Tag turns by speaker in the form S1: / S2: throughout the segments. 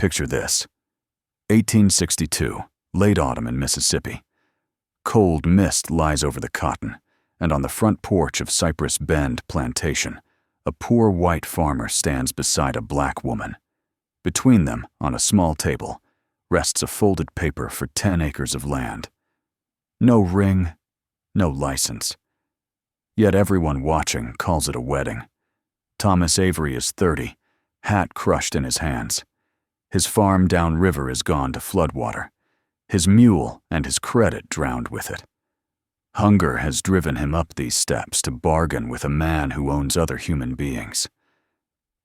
S1: Picture this. 1862, late autumn in Mississippi. Cold mist lies over the cotton, and on the front porch of Cypress Bend Plantation, a poor white farmer stands beside a black woman. Between them, on a small table, rests a folded paper for 10 acres of land. No ring, no license. Yet everyone watching calls it a wedding. Thomas Avery is 30, hat crushed in his hands. His farm downriver is gone to floodwater, his mule and his credit drowned with it. Hunger has driven him up these steps to bargain with a man who owns other human beings.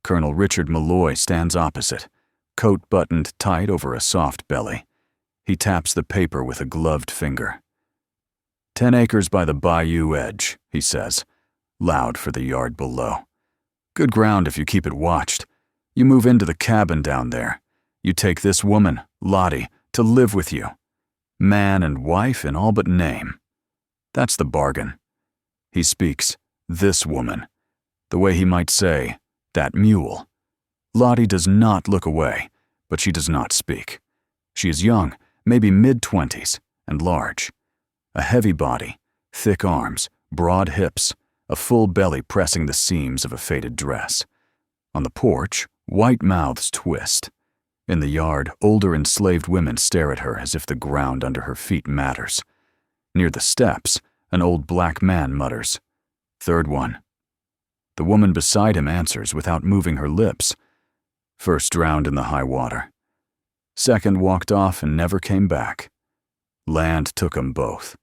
S1: Colonel Richard Malloy stands opposite, coat buttoned tight over a soft belly. He taps the paper with a gloved finger. 10 acres by the bayou edge, he says, loud for the yard below. Good ground if you keep it watched. You move into the cabin down there. You take this woman, Lottie, to live with you. Man and wife in all but name. That's the bargain. He speaks, this woman, the way he might say, that mule. Lottie does not look away, but she does not speak. She is young, maybe mid-20s, and large. A heavy body, thick arms, broad hips, a full belly pressing the seams of a faded dress. On the porch, white mouths twist. In the yard, older enslaved women stare at her as if the ground under her feet matters. Near the steps, an old black man mutters, "Third one." The woman beside him answers without moving her lips. First drowned in the high water. Second walked off and never came back. Land took 'em both.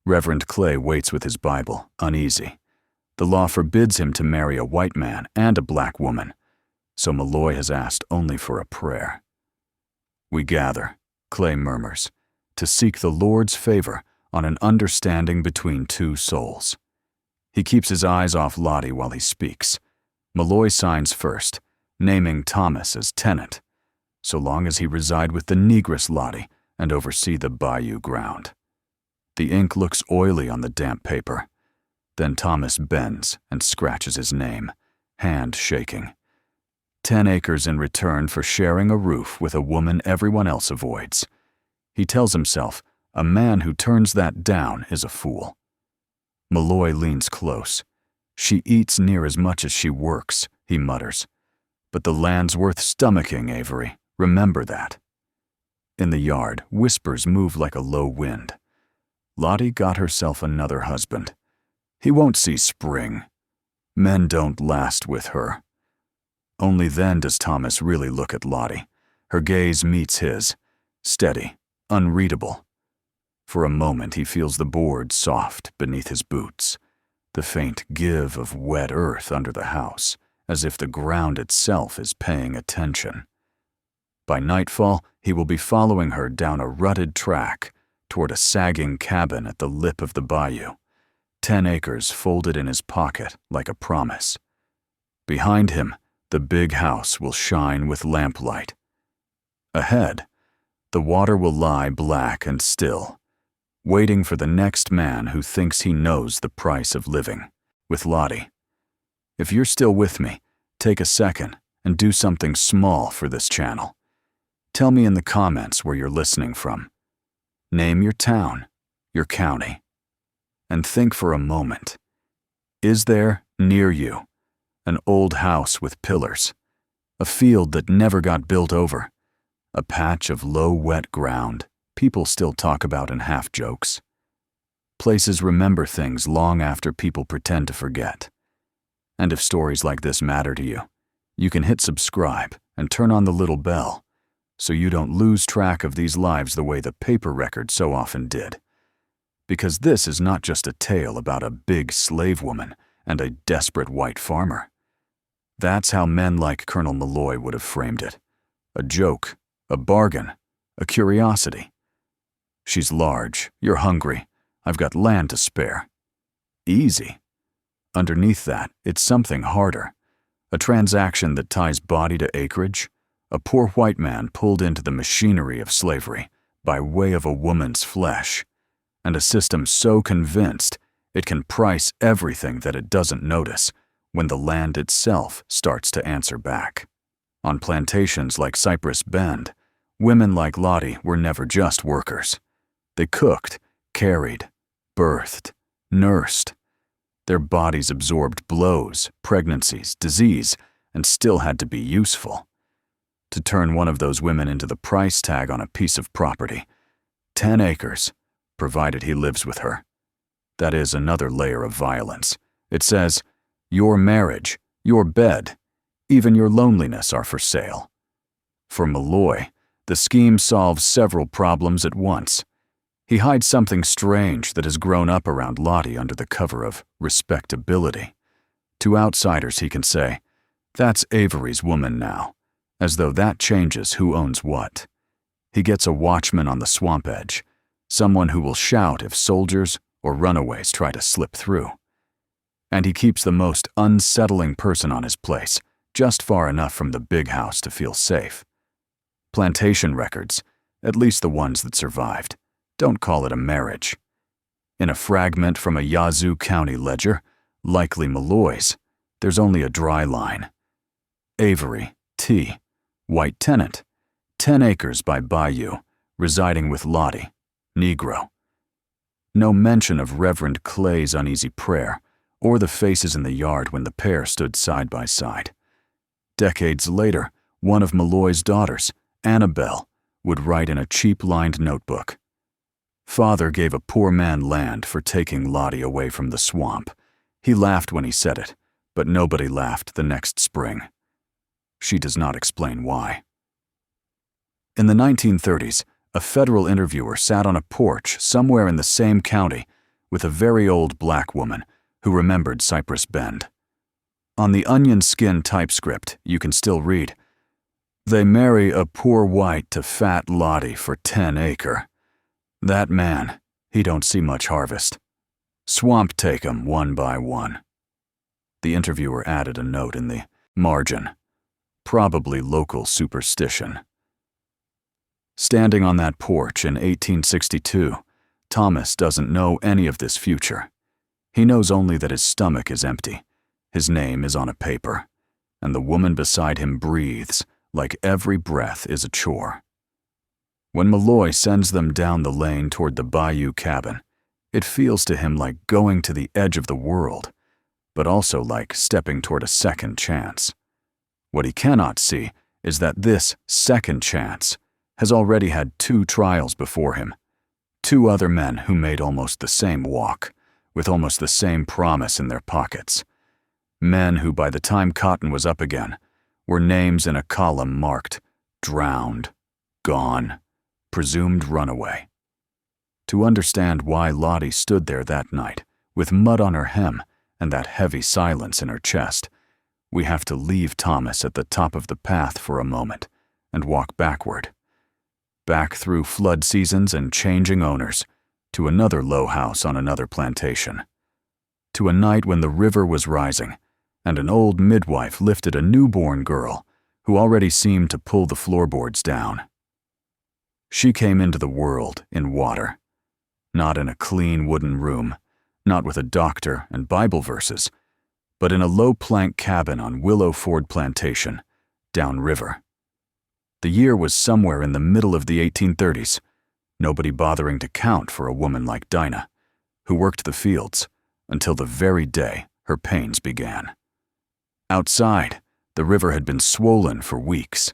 S1: Reverend Clay waits with his Bible, uneasy. The law forbids him to marry a white man and a black woman, so Malloy has asked only for a prayer. We gather, Clay murmurs, to seek the Lord's favor on an understanding between two souls. He keeps his eyes off Lottie while he speaks. Malloy signs first, naming Thomas as tenant, so long as he reside with the negress Lottie and oversee the bayou ground. The ink looks oily on the damp paper. Then Thomas bends and scratches his name, hand shaking. 10 acres in return for sharing a roof with a woman everyone else avoids. He tells himself a man who turns that down is a fool. Malloy leans close. She eats near as much as she works, he mutters. But the land's worth stomaching, Avery. Remember that. In the yard, whispers move like a low wind. Lottie got herself another husband. He won't see spring. Men don't last with her. Only then does Thomas really look at Lottie. Her gaze meets his, steady, unreadable. For a moment he feels the board soft beneath his boots, the faint give of wet earth under the house, as if the ground itself is paying attention. By nightfall, he will be following her down a rutted track toward a sagging cabin at the lip of the bayou, 10 acres folded in his pocket like a promise. Behind him, the big house will shine with lamplight. Ahead, the water will lie black and still, waiting for the next man who thinks he knows the price of living, with Lottie. If you're still with me, take a second and do something small for this channel. Tell me in the comments where you're listening from. Name your town, your county, and think for a moment. Is there, near you, an old house with pillars, a field that never got built over, a patch of low, wet ground people still talk about in half-jokes? Places remember things long after people pretend to forget. And if stories like this matter to you, you can hit subscribe and turn on the little bell so you don't lose track of these lives the way the paper record so often did. Because this is not just a tale about a big slave woman and a desperate white farmer. That's how men like Colonel Malloy would have framed it. A joke, a bargain, a curiosity. She's large, you're hungry, I've got land to spare. Easy. Underneath that, it's something harder. A transaction that ties body to acreage, a poor white man pulled into the machinery of slavery by way of a woman's flesh, and a system so convinced it can price everything that it doesn't notice when the land itself starts to answer back. On plantations like Cypress Bend, women like Lottie were never just workers. They cooked, carried, birthed, nursed. Their bodies absorbed blows, pregnancies, disease, and still had to be useful. To turn one of those women into the price tag on a piece of property, 10 acres, provided he lives with her. That is another layer of violence. It says, your marriage, your bed, even your loneliness are for sale. For Malloy, the scheme solves several problems at once. He hides something strange that has grown up around Lottie under the cover of respectability. To outsiders, he can say, that's Avery's woman now, as though that changes who owns what. He gets a watchman on the swamp edge, someone who will shout if soldiers or runaways try to slip through. And he keeps the most unsettling person on his place, just far enough from the big house to feel safe. Plantation records, at least the ones that survived, don't call it a marriage. In a fragment from a Yazoo County ledger, likely Malloy's, there's only a dry line. Avery, T., white tenant, 10 acres by Bayou, residing with Lottie, Negro. No mention of Reverend Clay's uneasy prayer, or the faces in the yard when the pair stood side by side. Decades later, one of Malloy's daughters, Annabelle, would write in a cheap-lined notebook. Father gave a poor man land for taking Lottie away from the swamp. He laughed when he said it, but nobody laughed the next spring. She does not explain why. In the 1930s, a federal interviewer sat on a porch somewhere in the same county with a very old black woman who remembered Cypress Bend. On the onion skin typescript, you can still read, "They marry a poor white to fat Lottie for 10 acre. That man, he don't see much harvest. Swamp take 'em one by one." The interviewer added a note in the margin. Probably local superstition. Standing on that porch in 1862, Thomas doesn't know any of this future. He knows only that his stomach is empty, his name is on a paper, and the woman beside him breathes like every breath is a chore. When Malloy sends them down the lane toward the Bayou cabin, it feels to him like going to the edge of the world, but also like stepping toward a second chance. What he cannot see is that this second chance has already had 2 trials before him, 2 other men who made almost the same walk, with almost the same promise in their pockets. Men who, by the time cotton was up again, were names in a column marked drowned, gone, presumed runaway. To understand why Lottie stood there that night, with mud on her hem and that heavy silence in her chest, we have to leave Thomas at the top of the path for a moment and walk backward. Back through flood seasons and changing owners, to another low house on another plantation. To a night when the river was rising, and an old midwife lifted a newborn girl who already seemed to pull the floorboards down. She came into the world in water, not in a clean wooden room, not with a doctor and Bible verses, but in a low-plank cabin on Willow Ford Plantation, downriver. The year was somewhere in the middle of the 1830s, nobody bothering to count for a woman like Dinah, who worked the fields until the very day her pains began. Outside, the river had been swollen for weeks.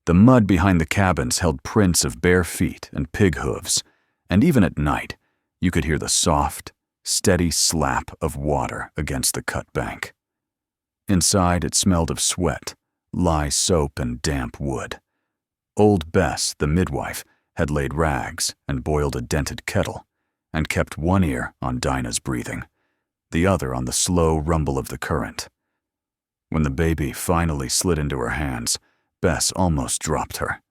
S1: The mud behind the cabins held prints of bare feet and pig hooves, and even at night, you could hear the soft, steady slap of water against the cut bank. Inside, it smelled of sweat, lye soap, and damp wood. Old Bess, the midwife, had laid rags and boiled a dented kettle, and kept one ear on Dinah's breathing, the other on the slow rumble of the current. When the baby finally slid into her hands, Bess almost dropped her.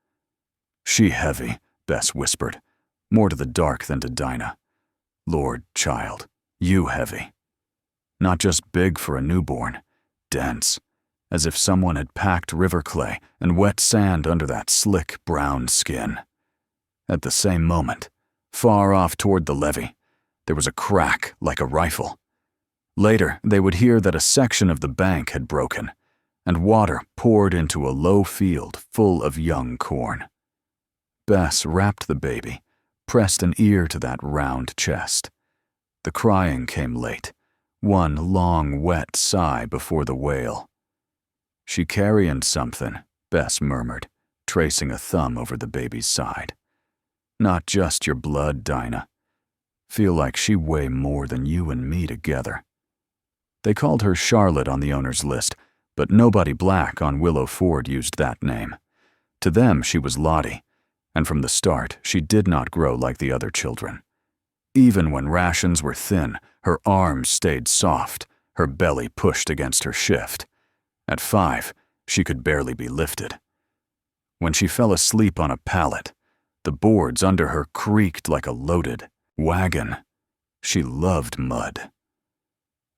S1: "She heavy," Bess whispered, more to the dark than to Dinah. "Lord, child, you heavy." Not just big for a newborn, dense, as if someone had packed river clay and wet sand under that slick brown skin. At the same moment, far off toward the levee, there was a crack like a rifle. Later, they would hear that a section of the bank had broken, and water poured into a low field full of young corn. Bess wrapped the baby, pressed an ear to that round chest. The crying came late, one long, wet sigh before the wail. "She carryin' something," Bess murmured, tracing a thumb over the baby's side. "Not just your blood, Dinah. Feel like she weigh more than you and me together." They called her Charlotte on the owner's list, but nobody black on Willow Ford used that name. To them, she was Lottie, and from the start, she did not grow like the other children. Even when rations were thin, her arms stayed soft, her belly pushed against her shift. At 5, she could barely be lifted. When she fell asleep on a pallet, the boards under her creaked like a loaded wagon. She loved mud.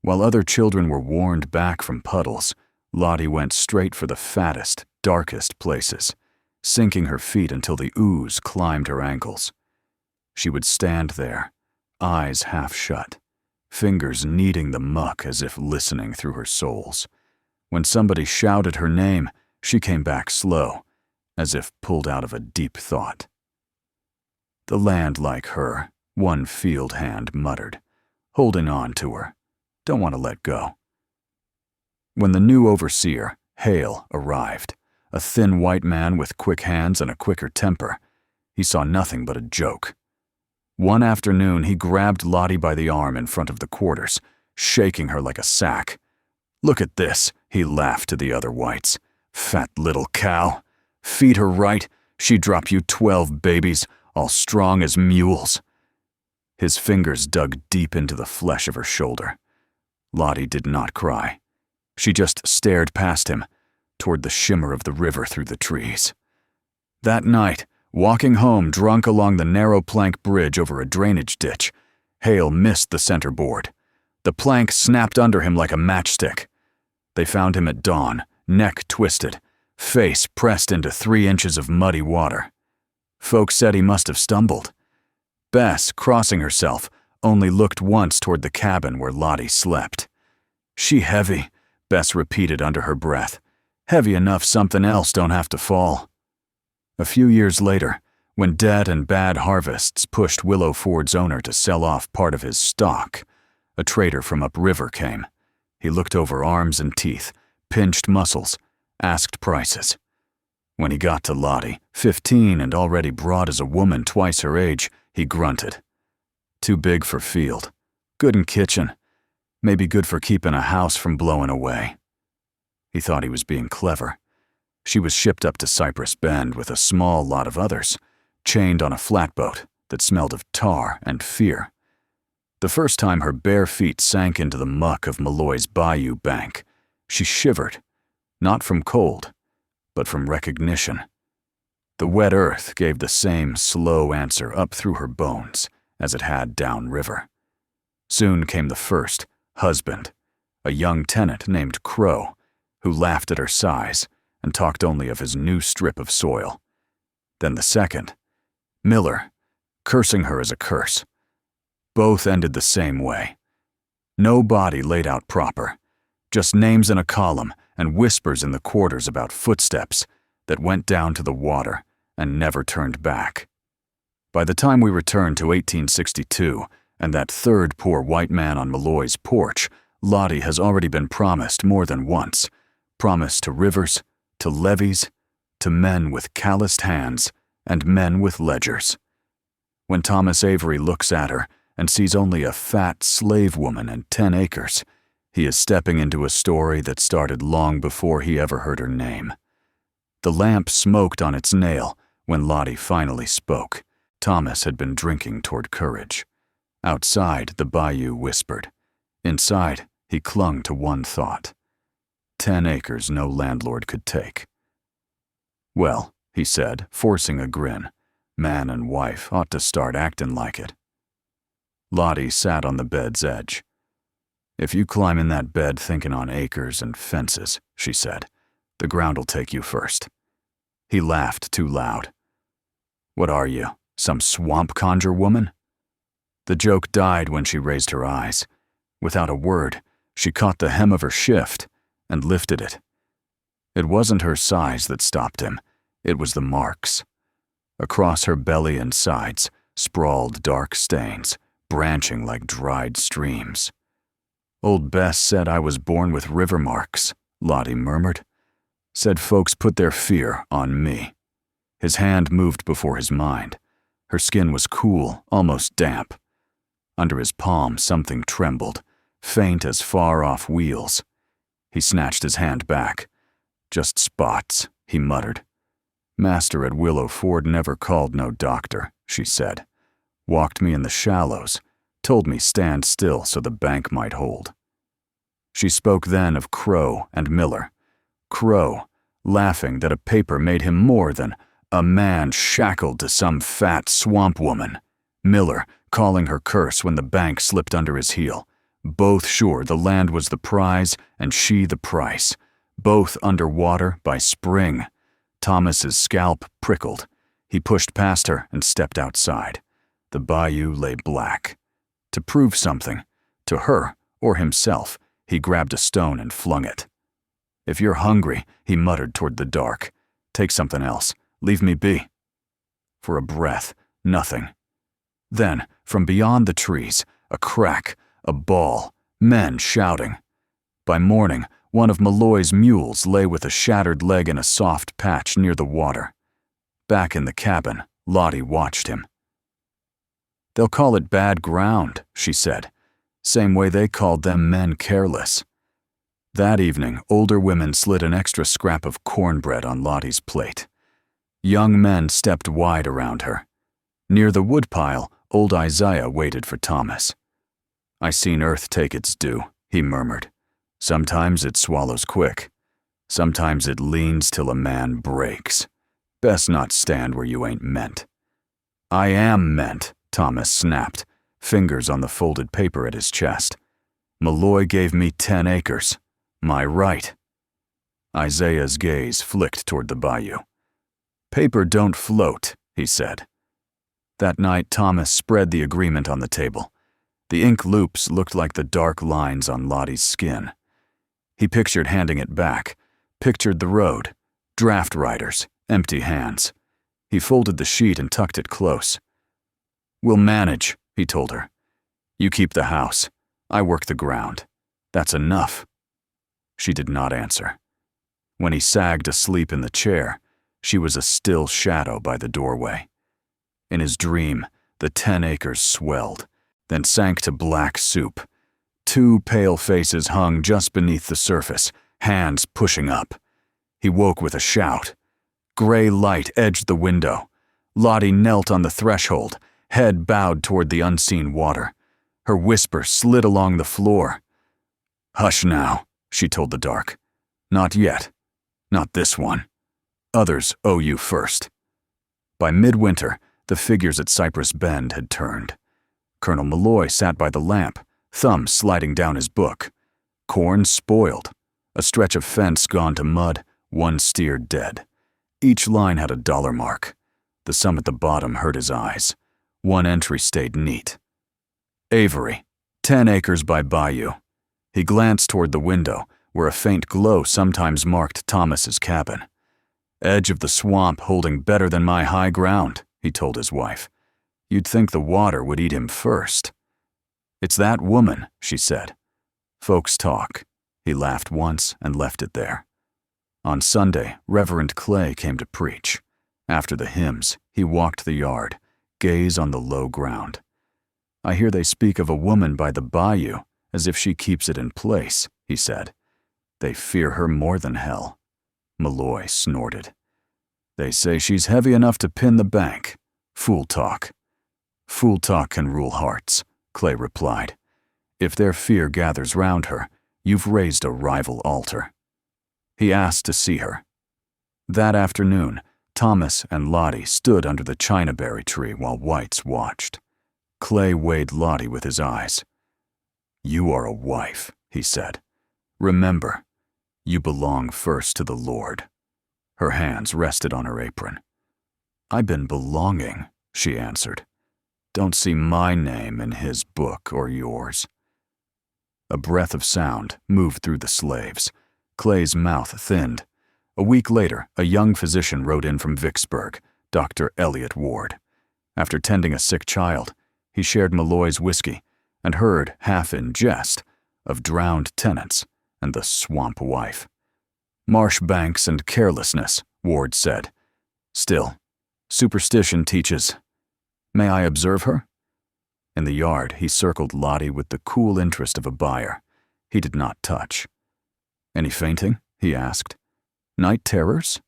S1: While other children were warned back from puddles, Lottie went straight for the fattest, darkest places, sinking her feet until the ooze climbed her ankles. She would stand there, eyes half shut, fingers kneading the muck as if listening through her soles. When somebody shouted her name, she came back slow, as if pulled out of a deep thought. "The land like her," one field hand muttered, holding on to her. "Don't want to let go." When the new overseer, Hale, arrived, a thin white man with quick hands and a quicker temper, he saw nothing but a joke. One afternoon, he grabbed Lottie by the arm in front of the quarters, shaking her like a sack. "Look at this," he laughed to the other whites. "Fat little cow. Feed her right, she'd drop you 12 babies, all strong as mules." His fingers dug deep into the flesh of her shoulder. Lottie did not cry. She just stared past him, toward the shimmer of the river through the trees. That night, walking home drunk along the narrow plank bridge over a drainage ditch, Hale missed the center board. The plank snapped under him like a matchstick. They found him at dawn, neck twisted, face pressed into 3 inches of muddy water. Folks said he must have stumbled. Bess, crossing herself, only looked once toward the cabin where Lottie slept. "She heavy," Bess repeated under her breath. "Heavy enough something else don't have to fall." A few years later, when debt and bad harvests pushed Willow Ford's owner to sell off part of his stock, a trader from upriver came. He looked over arms and teeth, pinched muscles, asked prices. When he got to Lottie, 15 and already broad as a woman twice her age, he grunted. "Too big for field. Good in kitchen. Maybe good for keeping a house from blowing away." He thought he was being clever. She was shipped up to Cypress Bend with a small lot of others, chained on a flatboat that smelled of tar and fear. The first time her bare feet sank into the muck of Malloy's bayou bank, she shivered, not from cold, but from recognition. The wet earth gave the same slow answer up through her bones as it had downriver. Soon came the first, husband, a young tenant named Crow, who laughed at her size and talked only of his new strip of soil. Then the second, Miller, cursing her as a curse. Both ended the same way. No body laid out proper, just names in a column and whispers in the quarters about footsteps that went down to the water and never turned back. By the time we returned to 1862 and that third poor white man on Malloy's porch, Lottie has already been promised more than once, promised to rivers, to levees, to men with calloused hands and men with ledgers. When Thomas Avery looks at her and sees only a fat slave woman and 10 acres, he is stepping into a story that started long before he ever heard her name. The lamp smoked on its nail when Lottie finally spoke. Thomas had been drinking toward courage. Outside, the bayou whispered. Inside, he clung to one thought. 10 acres no landlord could take. "Well," he said, forcing a grin, "man and wife ought to start acting like it." Lottie sat on the bed's edge. "If you climb in that bed thinking on acres and fences," she said, "the ground'll take you first." He laughed too loud. "What are you, some swamp conjure woman?" The joke died when she raised her eyes. Without a word, she caught the hem of her shift and lifted it. It wasn't her size that stopped him. It was the marks. Across her belly and sides sprawled dark stains, branching like dried streams. "Old Bess said I was born with river marks," Lottie murmured. "Said folks put their fear on me." His hand moved before his mind. Her skin was cool, almost damp. Under his palm, something trembled, faint as far-off wheels. He snatched his hand back. "Just spots," he muttered. "Master at Willow Ford never called no doctor," she said. "Walked me in the shallows, told me stand still so the bank might hold." She spoke then of Crow and Miller. Crow, laughing that a paper made him more than a man shackled to some fat swamp woman. Miller, calling her curse when the bank slipped under his heel. Both sure the land was the prize and she the price. Both under water by spring. Thomas's scalp prickled. He pushed past her and stepped outside. The bayou lay black. To prove something, to her or himself, he grabbed a stone and flung it. "If you're hungry," he muttered toward the dark, "take something else. Leave me be." For a breath, nothing. Then, from beyond the trees, a crack, a bawl, men shouting. By morning, one of Malloy's mules lay with a shattered leg in a soft patch near the water. Back in the cabin, Lottie watched him. "They'll call it bad ground," she said. "Same way they called them men careless." That evening, older women slid an extra scrap of cornbread on Lottie's plate. Young men stepped wide around her. Near the woodpile, old Isaiah waited for Thomas. "I seen earth take its due," he murmured. "Sometimes it swallows quick. Sometimes it leans till a man breaks. Best not stand where you ain't meant." "I am meant," Thomas snapped, fingers on the folded paper at his chest. "Malloy gave me 10 acres. My right." Isaiah's gaze flicked toward the bayou. "Paper don't float," he said. That night, Thomas spread the agreement on the table. The ink loops looked like the dark lines on Lottie's skin. He pictured handing it back, pictured the road, draft riders, empty hands. He folded the sheet and tucked it close. "We'll manage," he told her. "You keep the house. I work the ground. That's enough." She did not answer. When he sagged asleep in the chair, she was a still shadow by the doorway. In his dream, the 10 acres swelled, then sank to black soup. 2 pale faces hung just beneath the surface, hands pushing up. He woke with a shout. Gray light edged the window. Lottie knelt on the threshold, head bowed toward the unseen water. Her whisper slid along the floor. "Hush now," she told the dark. "Not yet. Not this one. Others owe you first." By midwinter, the figures at Cypress Bend had turned. Colonel Malloy sat by the lamp, thumb sliding down his book. Corn spoiled. A stretch of fence gone to mud, 1 steer dead. Each line had a dollar mark. The sum at the bottom hurt his eyes. 1 entry stayed neat. Avery, 10 acres by bayou. He glanced toward the window, where a faint glow sometimes marked Thomas's cabin. "Edge of the swamp holding better than my high ground," he told his wife. "You'd think the water would eat him first." "It's that woman," she said. "Folks talk." He laughed once and left it there. On Sunday, Reverend Clay came to preach. After the hymns, he walked the yard, gaze on the low ground. "I hear they speak of a woman by the bayou, as if she keeps it in place," he said. "They fear her more than hell." Malloy snorted. "They say she's heavy enough to pin the bank. Fool talk." "Fool talk can rule hearts," Clay replied. "If their fear gathers round her, you've raised a rival altar." He asked to see her. That afternoon, Thomas and Lottie stood under the chinaberry tree while Whites watched. Clay weighed Lottie with his eyes. "You are a wife," he said. "Remember, you belong first to the Lord." Her hands rested on her apron. "I've been belonging," she answered. "Don't see my name in his book or yours." A breath of sound moved through the slaves. Clay's mouth thinned. A week later, a young physician rode in from Vicksburg, Dr. Elliot Ward. After tending a sick child, he shared Malloy's whiskey and heard, half in jest, of drowned tenants and the swamp wife. Marsh banks and carelessness, Ward said. Still, superstition teaches. May I observe her? In the yard, he circled Lottie with the cool interest of a buyer. He did not touch. Any fainting? He asked. Night terrors?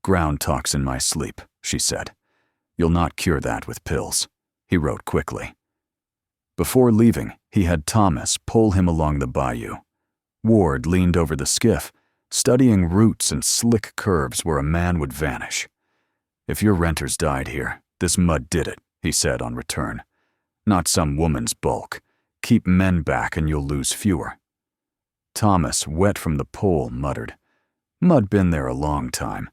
S1: Ground talks in my sleep, she said. You'll not cure that with pills, he wrote quickly. Before leaving, he had Thomas pull him along the bayou. Ward leaned over the skiff, studying roots and slick curves where a man would vanish. If your renters died here, this mud did it, he said on return. Not some woman's bulk. Keep men back and you'll lose fewer. Thomas, wet from the pole, muttered, Mud been there a long time.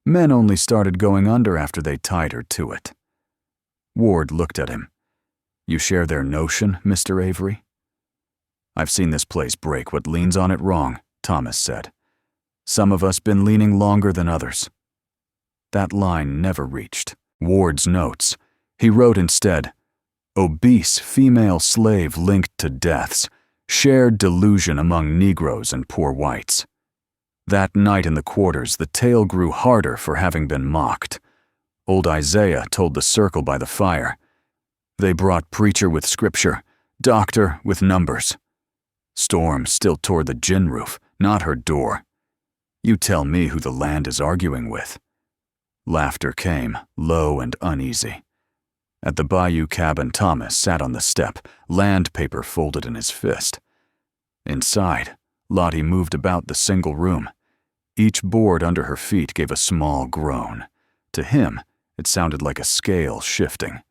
S1: Men only started going under after they tied her to it. Ward looked at him. You share their notion, Mr. Avery? I've seen this place break what leans on it wrong, Thomas said. Some of us been leaning longer than others. That line never reached Ward's notes. He wrote instead, obese female slave linked to deaths, shared delusion among Negroes and poor whites. That night in the quarters, the tale grew harder for having been mocked. Old Isaiah told the circle by the fire. They brought preacher with scripture, doctor with numbers. Storm still tore the gin roof, not her door. You tell me who the land is arguing with. Laughter came, low and uneasy. At the bayou cabin, Thomas sat on the step, land paper folded in his fist. Inside, Lottie moved about the single room. Each board under her feet gave a small groan. To him, it sounded like a scale shifting,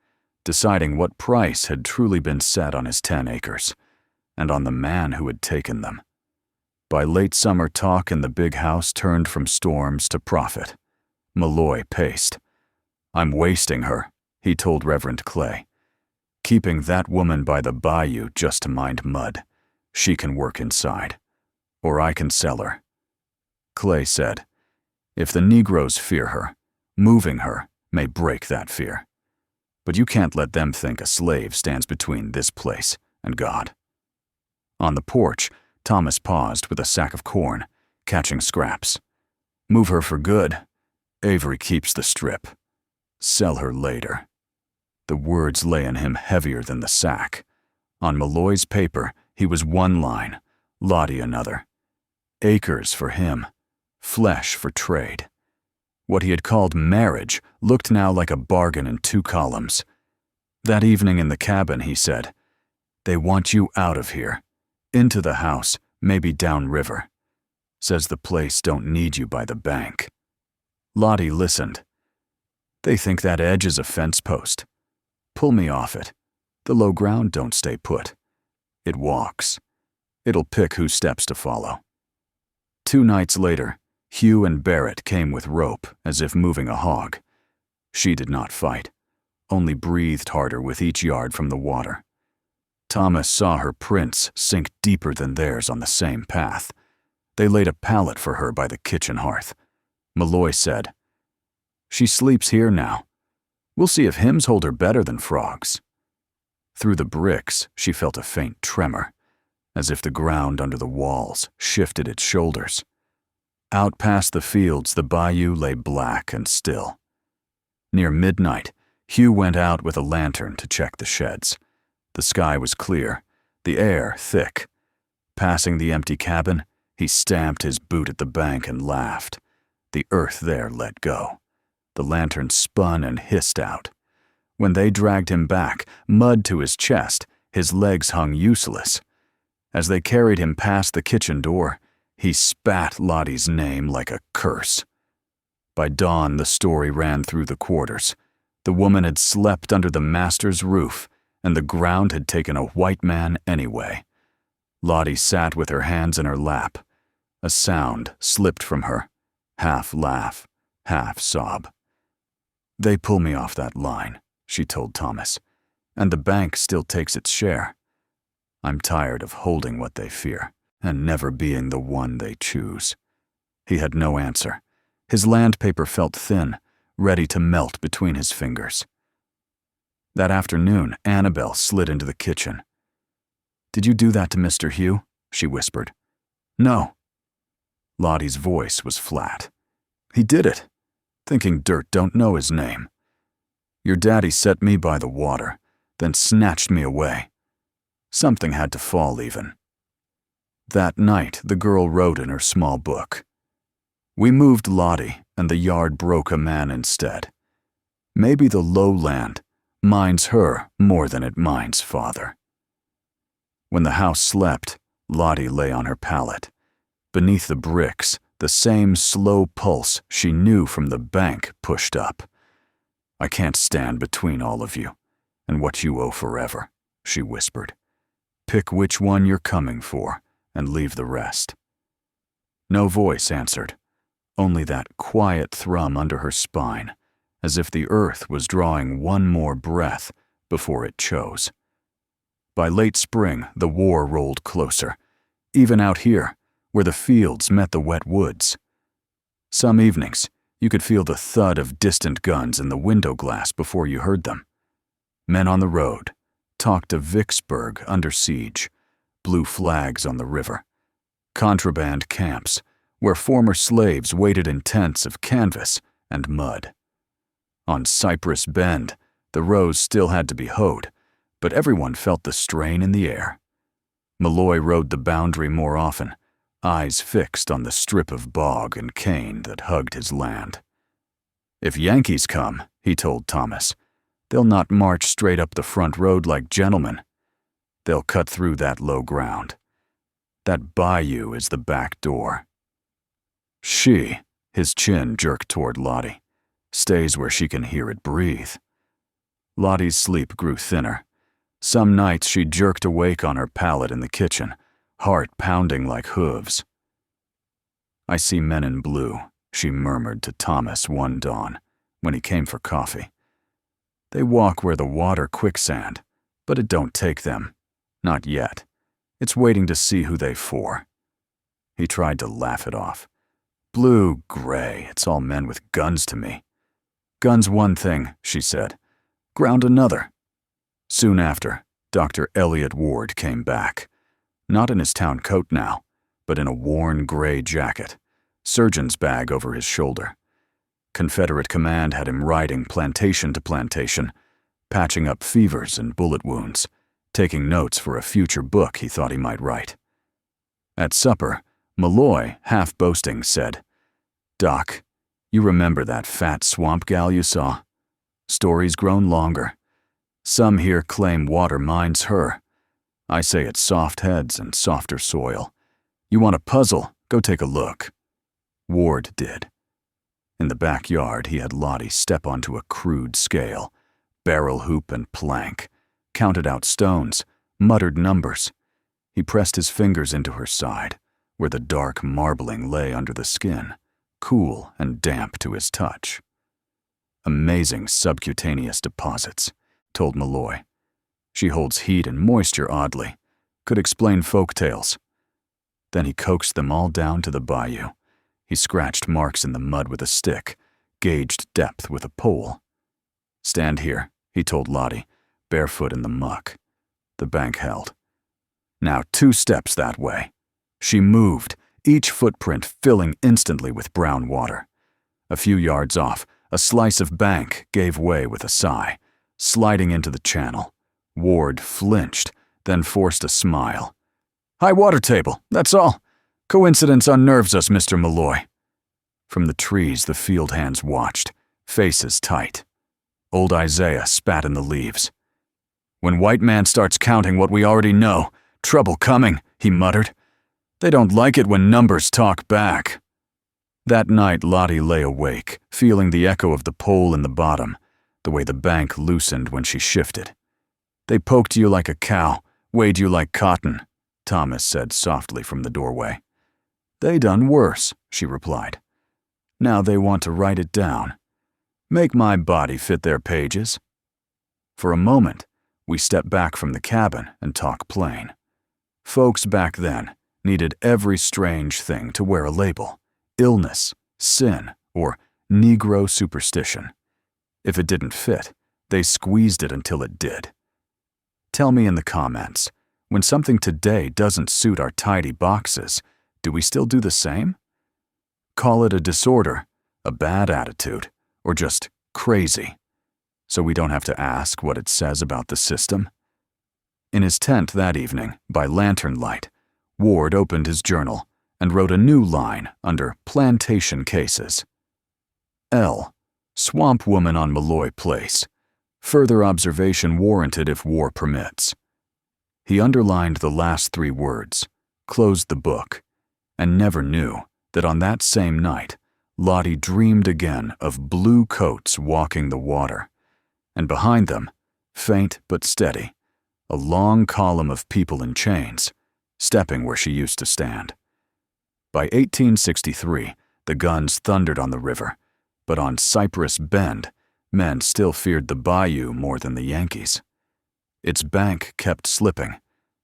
S1: deciding what price had truly been set on his 10 acres, and on the man who had taken them. By late summer, talk in the big house turned from storms to profit. Malloy paced. I'm wasting her, he told Reverend Clay. Keeping that woman by the bayou just to mind mud. She can work inside. Or I can sell her. Clay said, if the Negroes fear her, moving her may break that fear. But you can't let them think a slave stands between this place and God. On the porch, Thomas paused with a sack of corn, catching scraps. Move her for good. Avery keeps the strip. Sell her later. The words lay in him heavier than the sack. On Malloy's paper, he was one line, Lottie another. Acres for him, flesh for trade. What he had called marriage looked now like a bargain in 2 columns. That evening in the cabin, he said, they want you out of here. Into the house, maybe downriver. Says the place don't need you by the bank. Lottie listened. They think that edge is a fence post. Pull me off it. The low ground don't stay put. It walks. It'll pick whose steps to follow. 2 nights later, Hugh and Barrett came with rope, as if moving a hog. She did not fight, only breathed harder with each yard from the water. Thomas saw her prints sink deeper than theirs on the same path. They laid a pallet for her by the kitchen hearth. Malloy said, she sleeps here now. We'll see if hymns hold her better than frogs. Through the bricks, she felt a faint tremor, as if the ground under the walls shifted its shoulders. Out past the fields, the bayou lay black and still. Near midnight, Hugh went out with a lantern to check the sheds. The sky was clear, the air thick. Passing the empty cabin, he stamped his boot at the bank and laughed. The earth there let go. The lantern spun and hissed out. When they dragged him back, mud to his chest, his legs hung useless. As they carried him past the kitchen door, he spat Lottie's name like a curse. By dawn, the story ran through the quarters. The woman had slept under the master's roof, and the ground had taken a white man anyway. Lottie sat with her hands in her lap. A sound slipped from her, half laugh, half sob. They pull me off that line, she told Thomas, and the bank still takes its share. I'm tired of holding what they fear and never being the one they choose. He had no answer. His land paper felt thin, ready to melt between his fingers. That afternoon, Annabelle slid into the kitchen. "Did you do that to Mr. Hugh?" she whispered. "No." Lottie's voice was flat. "He did it. Thinking dirt don't know his name. Your daddy set me by the water, then snatched me away. Something had to fall even." That night, the girl wrote in her small book, "We moved Lottie, and the yard broke a man instead. Maybe the lowland minds her more than it minds father." When the house slept, Lottie lay on her pallet. Beneath the bricks, the same slow pulse she knew from the bank pushed up. "I can't stand between all of you, and what you owe forever," she whispered. "Pick which one you're coming for, and leave the rest." No voice answered, only that quiet thrum under her spine, as if the earth was drawing one more breath before it chose. By late spring, the war rolled closer, even out here, where the fields met the wet woods. Some evenings, you could feel the thud of distant guns in the window glass before you heard them. Men on the road talked of Vicksburg under siege, blue flags on the river, contraband camps where former slaves waited in tents of canvas and mud. On Cypress Bend, the rows still had to be hoed, but everyone felt the strain in the air. Malloy rode the boundary more often, eyes fixed on the strip of bog and cane that hugged his land. "If Yankees come," he told Thomas, "they'll not march straight up the front road like gentlemen. They'll cut through that low ground. That bayou is the back door." She, his chin jerked toward Lottie, stays where she can hear it breathe. Lottie's sleep grew thinner. Some nights she jerked awake on her pallet in the kitchen, heart pounding like hooves. "I see men in blue," she murmured to Thomas one dawn, when he came for coffee. "They walk where the water quicksand, but it don't take them. Not yet. It's waiting to see who they for." He tried to laugh it off. "Blue, gray, it's all men with guns to me." "Guns one thing," she said. "Ground another." Soon after, Dr. Elliot Ward came back. Not in his town coat now, but in a worn gray jacket, surgeon's bag over his shoulder. Confederate command had him riding plantation to plantation, patching up fevers and bullet wounds, taking notes for a future book he thought he might write. At supper, Malloy, half boasting, said, "Doc, you remember that fat swamp gal you saw? Story's grown longer. Some here claim water minds her. I say it's soft heads and softer soil. You want a puzzle? Go take a look." Ward did. In the backyard, he had Lottie step onto a crude scale, barrel hoop and plank, counted out stones, muttered numbers. He pressed his fingers into her side, where the dark marbling lay under the skin, cool and damp to his touch. "Amazing subcutaneous deposits," told Malloy. "She holds heat and moisture oddly. Could explain folk tales." Then he coaxed them all down to the bayou. He scratched marks in the mud with a stick, gauged depth with a pole. "Stand here," he told Lottie, barefoot in the muck. The bank held. "Now 2 steps that way." She moved, each footprint filling instantly with brown water. A few yards off, a slice of bank gave way with a sigh, sliding into the channel. Ward flinched, then forced a smile. "High water table, that's all. Coincidence unnerves us, Mr. Malloy." From the trees, the field hands watched, faces tight. Old Isaiah spat in the leaves. "When white man starts counting what we already know, trouble coming," he muttered. "They don't like it when numbers talk back." That night, Lottie lay awake, feeling the echo of the pole in the bottom, the way the bank loosened when she shifted. "They poked you like a cow, weighed you like cotton," Thomas said softly from the doorway. "They done worse," she replied. "Now they want to write it down. Make my body fit their pages." For a moment, we stepped back from the cabin and talked plain. Folks back then needed every strange thing to wear a label. illness, sin, or Negro superstition. If it didn't fit, they squeezed it until it did. Tell me in the comments, when something today doesn't suit our tidy boxes, do we still do the same? Call it a disorder, a bad attitude, or just crazy, so we don't have to ask what it says about the system. In his tent that evening, by lantern light, Ward opened his journal and wrote a new line under plantation cases. L. Swamp woman on Malloy Place. Further observation warranted if war permits. He underlined the last 3 words, closed the book, and never knew that on that same night, Lottie dreamed again of blue coats walking the water, and behind them, faint but steady, a long column of people in chains, stepping where she used to stand. By 1863, the guns thundered on the river, but on Cypress Bend, men still feared the bayou more than the Yankees. Its bank kept slipping,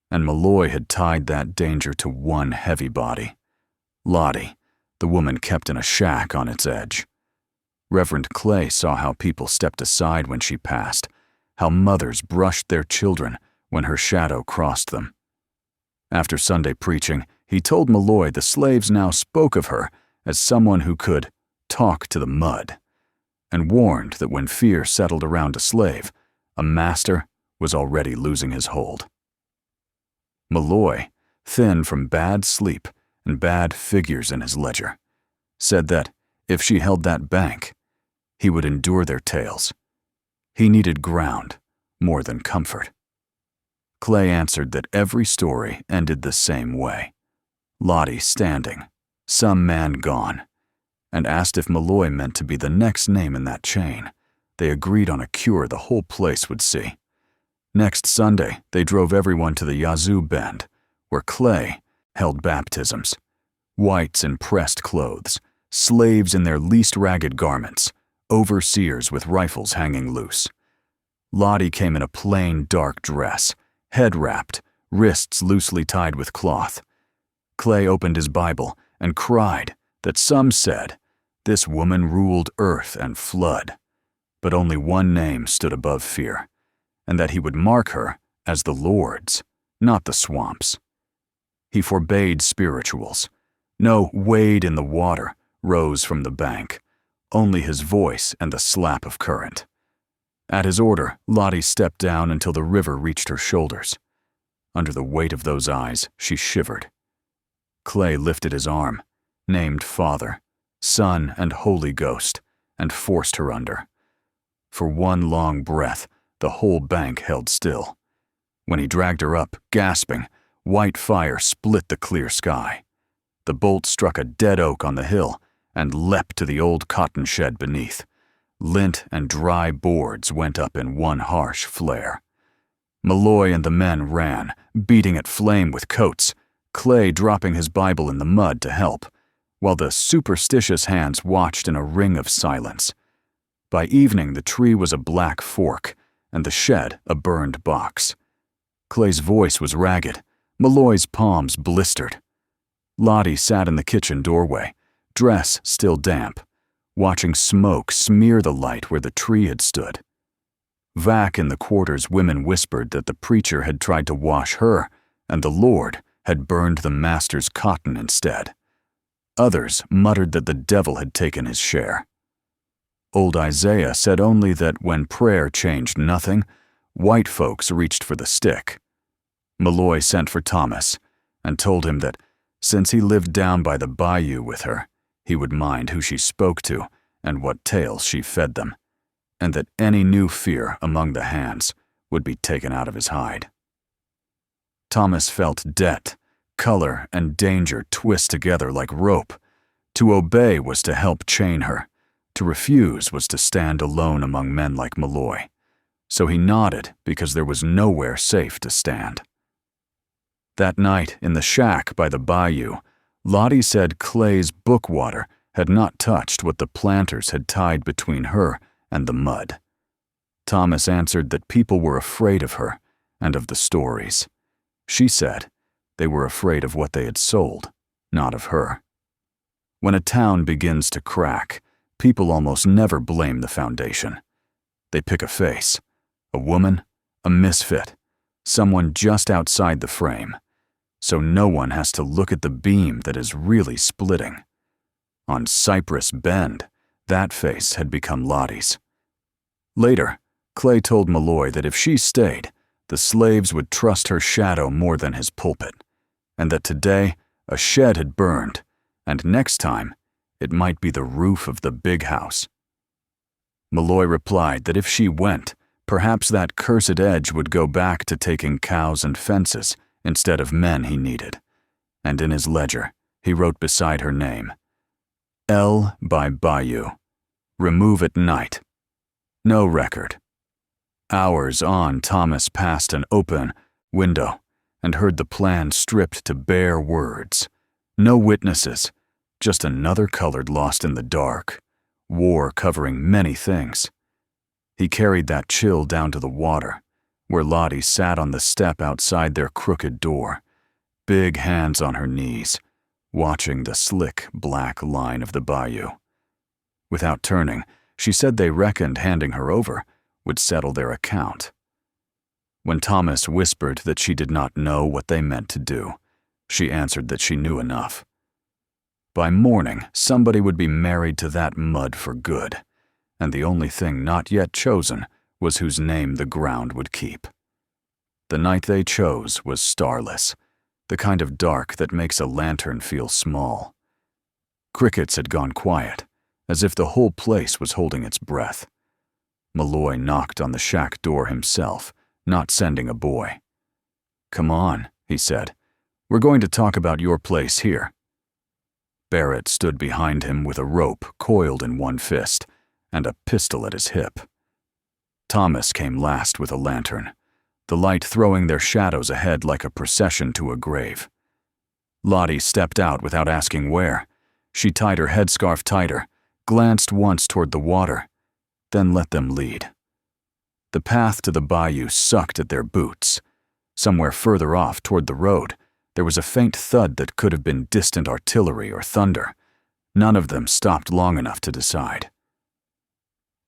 S1: and Malloy had tied that danger to one heavy body. Lottie, the woman kept in a shack on its edge. Reverend Clay saw how people stepped aside when she passed, how mothers brushed their children when her shadow crossed them. After Sunday preaching, he told Malloy the slaves now spoke of her as someone who could talk to the mud, and warned that when fear settled around a slave, a master was already losing his hold. Malloy, thin from bad sleep and bad figures in his ledger, said that if she held that bank, he would endure their tales. He needed ground more than comfort. Clay answered that every story ended the same way. Lottie standing, some man gone, and asked if Malloy meant to be the next name in that chain. They agreed on a cure the whole place would see. Next Sunday, they drove everyone to the Yazoo Bend, where Clay held baptisms. Whites in pressed clothes, slaves in their least ragged garments, overseers with rifles hanging loose. Lottie came in a plain dark dress, head wrapped, wrists loosely tied with cloth. Clay opened his Bible and cried that some said this woman ruled earth and flood, but only one name stood above fear, and that he would mark her as the Lord's, not the swamp's. He forbade spirituals. No wade in the water rose from the bank, only his voice and the slap of current. At his order, Lottie stepped down until the river reached her shoulders. Under the weight of those eyes, she shivered. Clay lifted his arm, named Father, Son, and Holy Ghost, and forced her under. For one long breath, the whole bank held still. When he dragged her up, gasping, white fire split the clear sky. The bolt struck a dead oak on the hill and leapt to the old cotton shed beneath. Lint and dry boards went up in one harsh flare. Malloy and the men ran, beating at flame with coats, Clay dropping his Bible in the mud to help, while the superstitious hands watched in a ring of silence. By evening, the tree was a black fork, and the shed a burned box. Clay's voice was ragged, Malloy's palms blistered. Lottie sat in the kitchen doorway, dress still damp, watching smoke smear the light where the tree had stood. Back in the quarters, women whispered that the preacher had tried to wash her, and the Lord had burned the master's cotton instead. Others muttered that the devil had taken his share. Old Isaiah said only that when prayer changed nothing, white folks reached for the stick. Malloy sent for Thomas and told him that since he lived down by the bayou with her, he would mind who she spoke to and what tales she fed them, and that any new fear among the hands would be taken out of his hide. Thomas felt debt, color, and danger twist together like rope. To obey was to help chain her. To refuse was to stand alone among men like Malloy. So he nodded because there was nowhere safe to stand. That night, in the shack by the bayou, Lottie said Clay's book water had not touched what the planters had tied between her and the mud. Thomas answered that people were afraid of her and of the stories. She said they were afraid of what they had sold, not of her. When a town begins to crack, people almost never blame the foundation. They pick a face, a woman, a misfit, someone just outside the frame, so no one has to look at the beam that is really splitting. On Cypress Bend, that face had become Lottie's. Later, Clay told Malloy that if she stayed, the slaves would trust her shadow more than his pulpit, and that today a shed had burned, and next time it might be the roof of the big house. Malloy replied that if she went, perhaps that cursed Edge would go back to taking cows and fences instead of men he needed, and in his ledger he wrote beside her name, L by Bayou, remove at night. No record. Hours on, Thomas passed an open window and heard the plan stripped to bare words. No witnesses, just another colored lost in the dark, war covering many things. He carried that chill down to the water, where Lottie sat on the step outside their crooked door, big hands on her knees, watching the slick black line of the bayou. Without turning, she said they reckoned handing her over would settle their account. When Thomas whispered that she did not know what they meant to do, she answered that she knew enough. By morning, somebody would be married to that mud for good, and the only thing not yet chosen was whose name the ground would keep. The night they chose was starless, the kind of dark that makes a lantern feel small. Crickets had gone quiet, as if the whole place was holding its breath. Malloy knocked on the shack door himself, not sending a boy. "Come on," he said. "We're going to talk about your place here." Barrett stood behind him with a rope coiled in one fist and a pistol at his hip. Thomas came last with a lantern, the light throwing their shadows ahead like a procession to a grave. Lottie stepped out without asking where. She tied her headscarf tighter, glanced once toward the water, then let them lead. The path to the bayou sucked at their boots. Somewhere further off toward the road, there was a faint thud that could have been distant artillery or thunder. None of them stopped long enough to decide.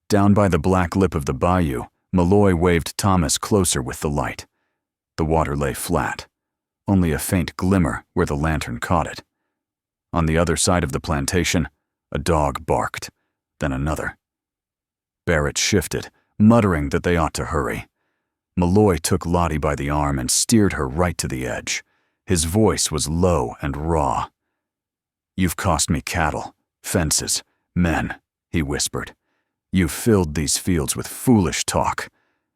S1: Down by the black lip of the bayou, Malloy waved Thomas closer with the light. The water lay flat, only a faint glimmer where the lantern caught it. On the other side of the plantation, a dog barked, then another. Barrett shifted, muttering that they ought to hurry. Malloy took Lottie by the arm and steered her right to the edge. His voice was low and raw. "You've cost me cattle, fences, men," he whispered. "You've filled these fields with foolish talk.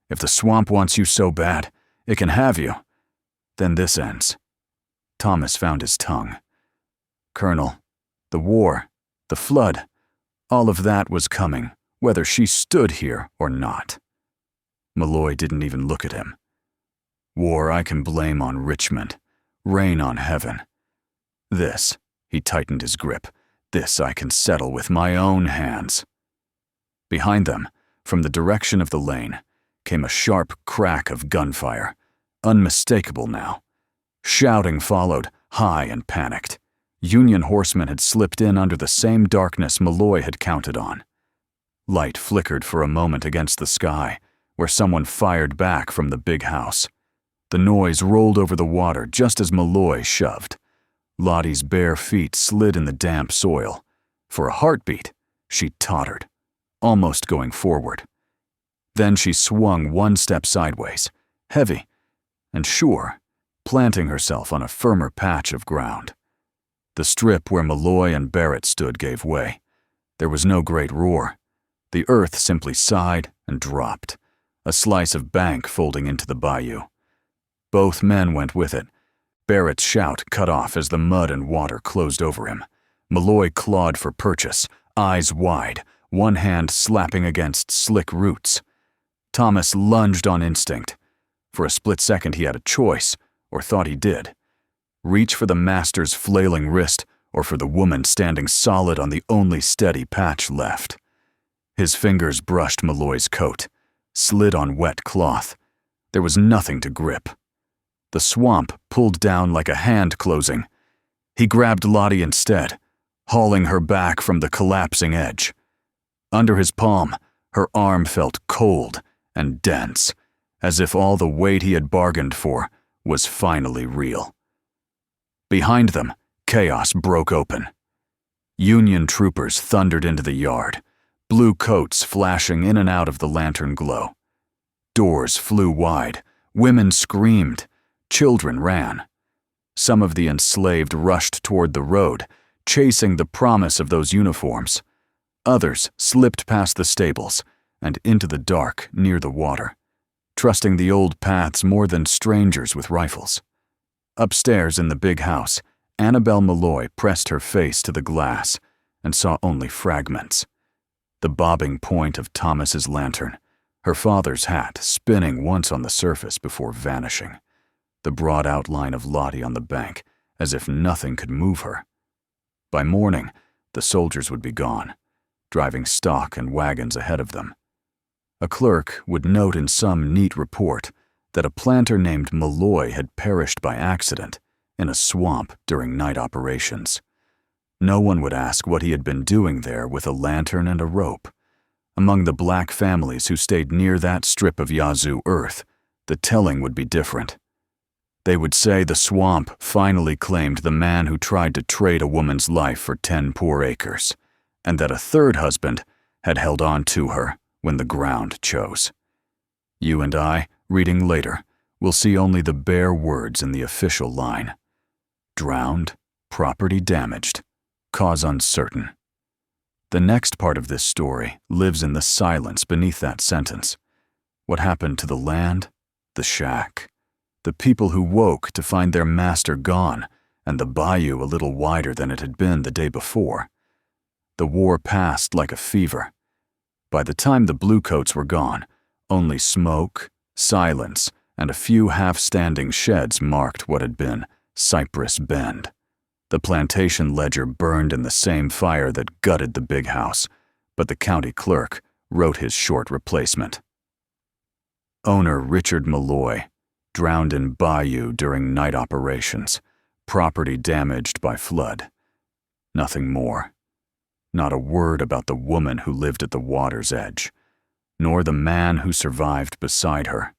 S1: If the swamp wants you so bad, it can have you. Then this ends." Thomas found his tongue. "Colonel, the war, the flood, all of that was coming, whether she stood here or not." Malloy didn't even look at him. "War I can blame on Richmond, rain on heaven. This," he tightened his grip, "this I can settle with my own hands." Behind them, from the direction of the lane, came a sharp crack of gunfire, unmistakable now. Shouting followed, high and panicked. Union horsemen had slipped in under the same darkness Malloy had counted on. Light flickered for a moment against the sky, where someone fired back from the big house. The noise rolled over the water just as Malloy shoved. Lottie's bare feet slid in the damp soil. For a heartbeat, she tottered, almost going forward. Then she swung one step sideways, heavy and sure, planting herself on a firmer patch of ground. The strip where Malloy and Barrett stood gave way. There was no great roar. The earth simply sighed and dropped, a slice of bank folding into the bayou. Both men went with it. Barrett's shout cut off as the mud and water closed over him. Malloy clawed for purchase, eyes wide, one hand slapping against slick roots. Thomas lunged on instinct. For a split second he had a choice, or thought he did. Reach for the master's flailing wrist, or for the woman standing solid on the only steady patch left. His fingers brushed Malloy's coat, slid on wet cloth. There was nothing to grip. The swamp pulled down like a hand closing. He grabbed Lottie instead, hauling her back from the collapsing edge. Under his palm, her arm felt cold and dense, as if all the weight he had bargained for was finally real. Behind them, chaos broke open. Union troopers thundered into the yard, blue coats flashing in and out of the lantern glow. Doors flew wide, women screamed, children ran. Some of the enslaved rushed toward the road, chasing the promise of those uniforms. Others slipped past the stables and into the dark near the water, trusting the old paths more than strangers with rifles. Upstairs in the big house, Annabelle Malloy pressed her face to the glass and saw only fragments. The bobbing point of Thomas's lantern, her father's hat spinning once on the surface before vanishing, the broad outline of Lottie on the bank, as if nothing could move her. By morning, the soldiers would be gone, driving stock and wagons ahead of them. A clerk would note in some neat report that a planter named Malloy had perished by accident in a swamp during night operations. No one would ask what he had been doing there with a lantern and a rope. Among the black families who stayed near that strip of Yazoo earth, the telling would be different. They would say the swamp finally claimed the man who tried to trade a woman's life for 10 poor acres, and that a third husband had held on to her when the ground chose. You and I, reading later, will see only the bare words in the official line. Drowned, property damaged, cause uncertain. The next part of this story lives in the silence beneath that sentence. What happened to the land, the shack, the people who woke to find their master gone and the bayou a little wider than it had been the day before? The war passed like a fever. By the time the bluecoats were gone, only smoke, silence, and a few half-standing sheds marked what had been Cypress Bend. The plantation ledger burned in the same fire that gutted the big house, but the county clerk wrote his short replacement. Owner Richard Malloy, drowned in bayou during night operations, property damaged by flood. Nothing more. Not a word about the woman who lived at the water's edge, nor the man who survived beside her.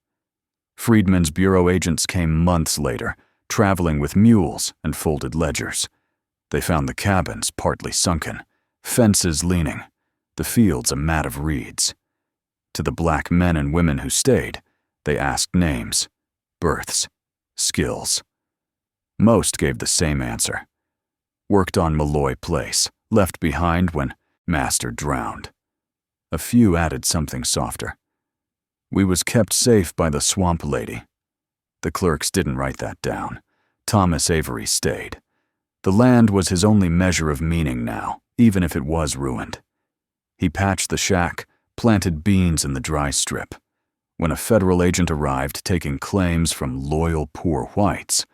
S1: Friedman's bureau agents came months later, traveling with mules and folded ledgers. They found the cabins partly sunken, fences leaning, the fields a mat of reeds. To the black men and women who stayed, they asked names, births, skills. Most gave the same answer. Worked on Malloy Place, left behind when master drowned. A few added something softer. We was kept safe by the swamp lady. The clerks didn't write that down. Thomas Avery stayed. The land was his only measure of meaning now, even if it was ruined. He patched the shack, planted beans in the dry strip. When a federal agent arrived taking claims from loyal poor whites,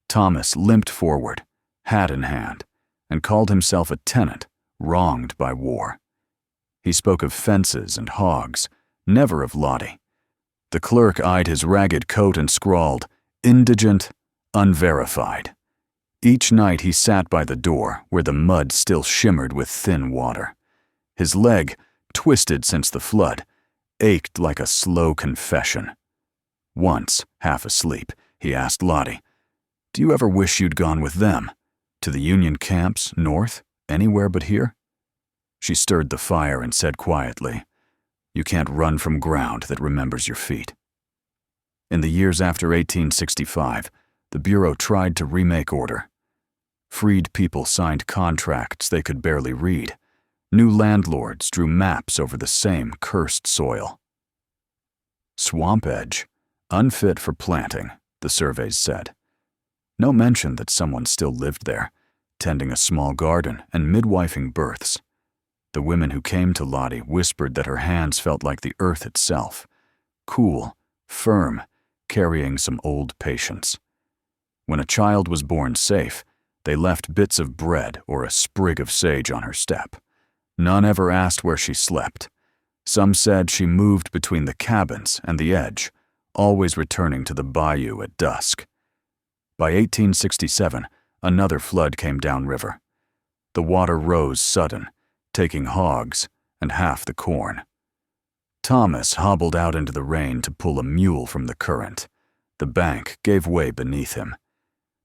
S1: Thomas limped forward, hat in hand, and called himself a tenant, wronged by war. He spoke of fences and hogs, never of Lottie. The clerk eyed his ragged coat and scrawled, "Indigent, unverified." Each night he sat by the door where the mud still shimmered with thin water. His leg, twisted since the flood, ached like a slow confession. Once, half asleep, he asked Lottie, "Do you ever wish you'd gone with them? To the Union camps, north, anywhere but here?" She stirred the fire and said quietly, "You can't run from ground that remembers your feet." In the years after 1865, the Bureau tried to remake order. Freed people signed contracts they could barely read. New landlords drew maps over the same cursed soil. Swamp edge, unfit for planting, the surveys said. No mention that someone still lived there, tending a small garden and midwifing births. The women who came to Lottie whispered that her hands felt like the earth itself, cool, firm, carrying some old patience. When a child was born safe, they left bits of bread or a sprig of sage on her step. None ever asked where she slept. Some said she moved between the cabins and the edge, always returning to the bayou at dusk. By 1867, another flood came downriver. The water rose sudden, taking hogs and half the corn. Thomas hobbled out into the rain to pull a mule from the current. The bank gave way beneath him.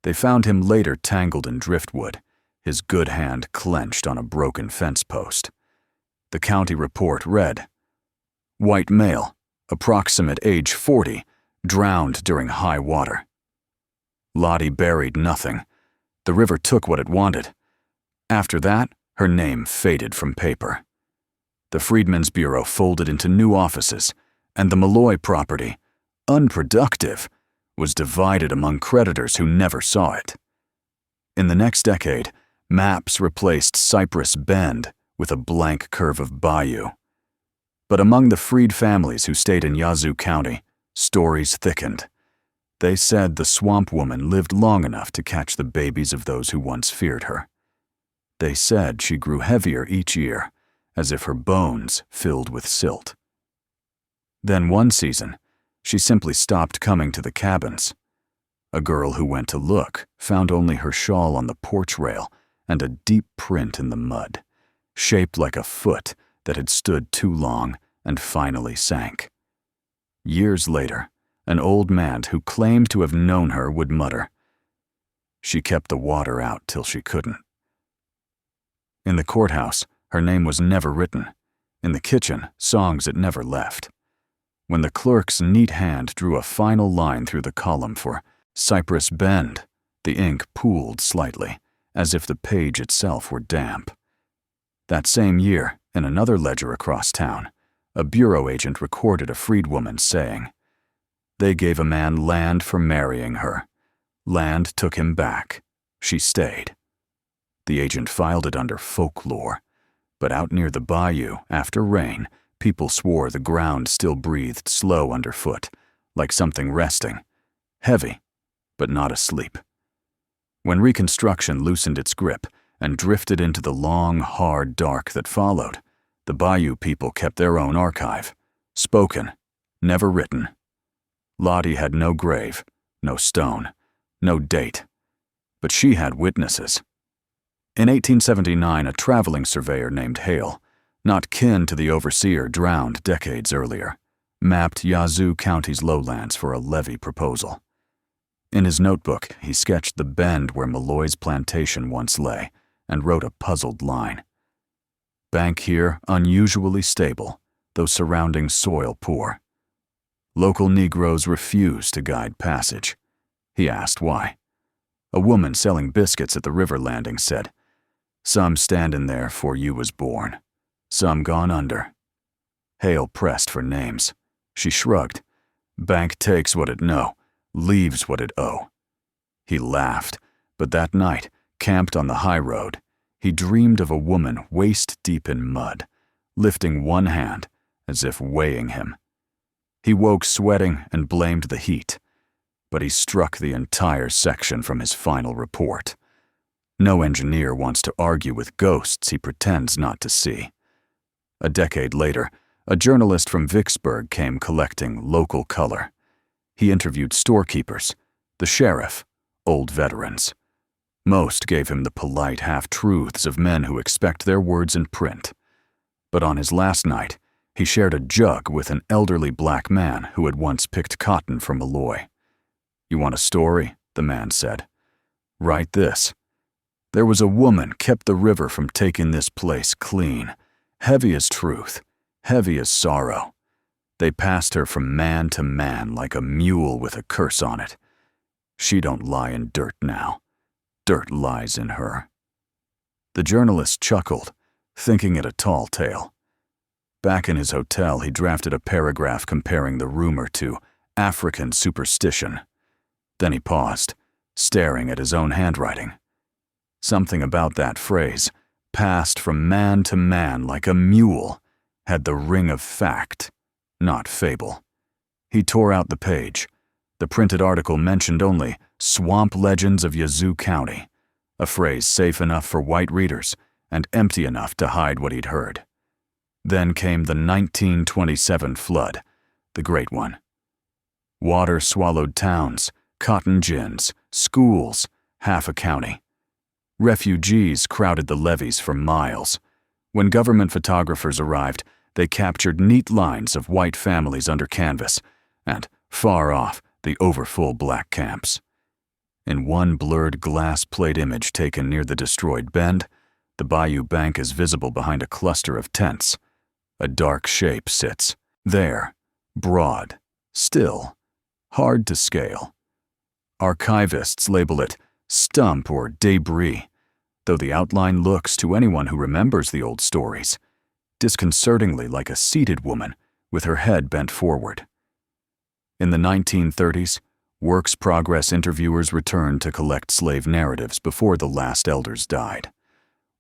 S1: They found him later tangled in driftwood, his good hand clenched on a broken fence post. The county report read, "White male, approximate age 40, drowned during high water." Lottie buried nothing. The river took what it wanted. After that, her name faded from paper. The Freedmen's Bureau folded into new offices, and the Malloy property, unproductive, was divided among creditors who never saw it. In the next decade, maps replaced Cypress Bend with a blank curve of bayou. But among the freed families who stayed in Yazoo County, stories thickened. They said the swamp woman lived long enough to catch the babies of those who once feared her. They said she grew heavier each year, as if her bones filled with silt. Then one season, she simply stopped coming to the cabins. A girl who went to look found only her shawl on the porch rail and a deep print in the mud, shaped like a foot that had stood too long and finally sank. Years later, an old man who claimed to have known her would mutter, "She kept the water out till she couldn't." In the courthouse, her name was never written. In the kitchen, songs it never left. When the clerk's neat hand drew a final line through the column for Cypress Bend, the ink pooled slightly, as if the page itself were damp. That same year, in another ledger across town, a bureau agent recorded a freedwoman saying, "They gave a man land for marrying her. Land took him back. She stayed." The agent filed it under folklore, but out near the bayou, after rain, people swore the ground still breathed slow underfoot, like something resting, heavy, but not asleep. When Reconstruction loosened its grip and drifted into the long, hard dark that followed, the bayou people kept their own archive, spoken, never written. Lottie had no grave, no stone, no date, but she had witnesses. In 1879, a traveling surveyor named Hale, not kin to the overseer drowned decades earlier, mapped Yazoo County's lowlands for a levee proposal. In his notebook, he sketched the bend where Malloy's plantation once lay and wrote a puzzled line. "Bank here unusually stable, though surrounding soil poor. Local Negroes refuse to guide passage." He asked why. A woman selling biscuits at the river landing said, "Some standin' there 'fore you was born. Some gone under." Hale pressed for names. She shrugged. "Bank takes what it know, leaves what it owe." He laughed, but that night, camped on the high road, he dreamed of a woman waist-deep in mud, lifting one hand as if weighing him. He woke sweating and blamed the heat, but he struck the entire section from his final report. No engineer wants to argue with ghosts he pretends not to see. A decade later, a journalist from Vicksburg came collecting local color. He interviewed storekeepers, the sheriff, old veterans. Most gave him the polite half-truths of men who expect their words in print. But on his last night, he shared a jug with an elderly black man who had once picked cotton for Malloy. "You want a story?" the man said. "Write this. There was a woman kept the river from taking this place clean, heavy as truth, heavy as sorrow. They passed her from man to man like a mule with a curse on it. She don't lie in dirt now. Dirt lies in her." The journalist chuckled, thinking it a tall tale. Back in his hotel, he drafted a paragraph comparing the rumor to African superstition. Then he paused, staring at his own handwriting. Something about that phrase, "passed from man to man like a mule," had the ring of fact, not fable. He tore out the page. The printed article mentioned only "Swamp Legends of Yazoo County," a phrase safe enough for white readers and empty enough to hide what he'd heard. Then came the 1927 flood, the great one. Water swallowed towns, cotton gins, schools, half a county. Refugees crowded the levees for miles. When government photographers arrived, they captured neat lines of white families under canvas, and, far off, the overfull black camps. In one blurred glass plate image taken near the destroyed bend, the bayou bank is visible behind a cluster of tents. A dark shape sits there, broad, still, hard to scale. Archivists label it stump or debris, though the outline looks, to anyone who remembers the old stories, disconcertingly like a seated woman with her head bent forward. In the 1930s, Works Progress interviewers returned to collect slave narratives before the last elders died.